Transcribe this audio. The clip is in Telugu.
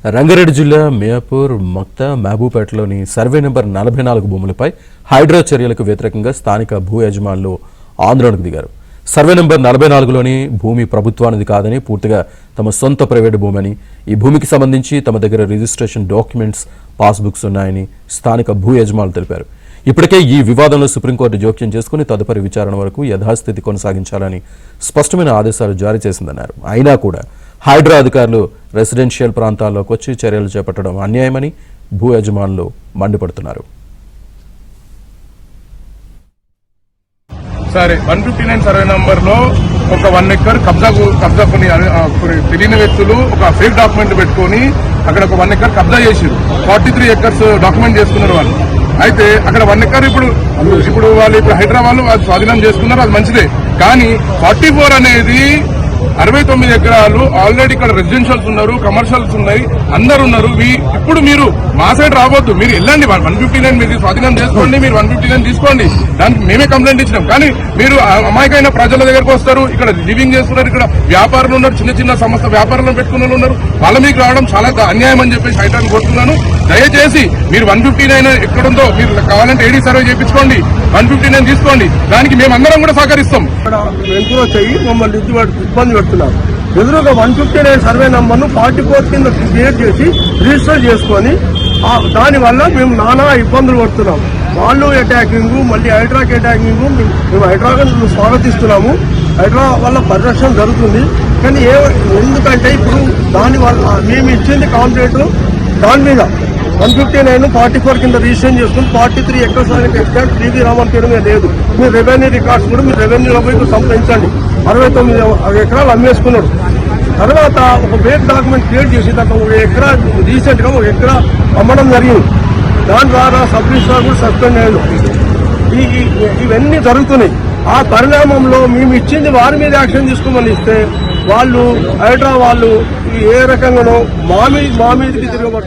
రంగారెడ్డి జిల్లా మియాపూర్ మక్తా మహబూపేటలోని సర్వే నెంబర్ 44 భూములపై హైడ్రా చర్యలకు వ్యతిరేకంగా స్థానిక భూ యజమానులు ఆందోళనకు దిగారు. సర్వే నెంబర్ 44లోని భూమి ప్రభుత్వానిది కాదని, పూర్తిగా తమ సొంత ప్రైవేటు భూమని, ఈ భూమికి సంబంధించి తమ దగ్గర రిజిస్ట్రేషన్ డాక్యుమెంట్స్, పాస్బుక్స్ ఉన్నాయని స్థానిక భూ యజమానులు తెలిపారు. ఇప్పటికే ఈ వివాదంలో సుప్రీంకోర్టు జోక్యం చేసుకుని తదుపరి విచారణ వరకు యథాస్థితి కొనసాగించాలని స్పష్టమైన ఆదేశాలు జారీ చేసిందన్నారు. అయినా కూడా హైడ్రా అధికారులు రెసిడెన్షియల్ ప్రాంతాల్లోకి వచ్చి చర్యలు చేపట్టడం అన్యాయమని భూ యజమానులు మండిపడుతున్నారు. సరే 159 సర్వే నంబర్ లో ఒక 1 ఎకర్ కబ్జా కొన్ని తెలియని వ్యక్తులు ఒక ఫేక్ డాక్యుమెంట్ పెట్టుకుని అక్కడ ఒక 1 ఎకర్ కబ్జా చేసారు. 43 ఎకర్స్ డాక్యుమెంట్ చేసుకున్నారు వాళ్ళు. అయితే అక్కడ 1 ఎకర్ ఇప్పుడు వాళ్ళు హైదరాబాద్ వాళ్ళు స్వాధీనం చేసుకున్నారు, అది మంచిదే. కానీ 44 అనేది 69 ఎకరాలు ఆల్రెడీ ఇక్కడ రెసిడెన్షియల్స్ ఉన్నారు, కమర్షియల్స్ ఉన్నాయి, అందరు ఉన్నారు. ఇప్పుడు మీరు మా సైడ్ రాబోద్దు, మీరు వెళ్ళండి 159 మీరు స్వాధీనం చేసుకోండి, మీరు 159 తీసుకోండి, దానికి మేమే కంప్లైంట్ ఇచ్చినాం. కానీ మీరు అమాయకమైన ప్రజల దగ్గరకు వస్తారు, ఇక్కడ లివింగ్ చేస్తున్నారు, ఇక్కడ వ్యాపారులు ఉన్నారు, చిన్న చిన్న సంస్థ వ్యాపారాలను పెట్టుకున్న ఉన్నారు, వాళ్ళ మీకు రావడం చాలా అన్యాయం అని చెప్పేసి హైడ్రాని కోరుతున్నాను. దయచేసి మీరు 159 ఎక్కడుందో మీరు కావాలంటే ఏడీ సర్వే చేయించుకోండి, 159 తీసుకోండి, దానికి మేమందరం కూడా సహకరిస్తాం. మమ్మల్ని ఇబ్బంది పెడుతున్నారు. ఎదురుగా 159 సర్వే నంబర్ను 44 కింద క్రియేట్ చేసి రిజిస్టర్ చేసుకొని దానివల్ల మేము నానా ఇబ్బందులు పడుతున్నాం. వాళ్ళు అటాకింగ్, మళ్ళీ హైడ్రాకి అటాకింగ్. మేము హైడ్రాను స్వాగతిస్తున్నాము, హైడ్రా వల్ల పరిరక్షణ జరుగుతుంది. కానీ ఎందుకంటే ఇప్పుడు దానివల్ల మేము ఇచ్చింది కాంప్లైంట్ దాని మీద 159 44 కింద రిజిస్ట్రేషన్ చేసుకుని 43 ఎకర్స్ ఎగ్జాక్ట్ టీవీ రామన్ పేరు మీద లేదు. మీరు రెవెన్యూ రికార్డ్స్ కూడా మీరు రెవెన్యూలో పోయి సంప్రదించండి. 69 ఎకరాలు అమ్మేసుకున్నాడు. తర్వాత ఒక ఫేక్ డాక్యుమెంట్ క్రియేట్ చేసి దాంట్లో 1 ఎకరా రీసెంట్ గా 1 ఎకరా అమ్మడం జరిగింది. దాని ద్వారా సబ్ రిజిస్ట్రార్ కూడా సస్పెండ్ అయ్యాడు. ఇవన్నీ జరుగుతున్నాయి. ఆ పరిణామంలో మేము ఇచ్చింది వారి మీద యాక్షన్ తీసుకోమని ఇస్తే వాళ్ళు హైడ్రా వాళ్ళు ఏ రకంగానో మా మీదకి తిరగబడుతున్నారు.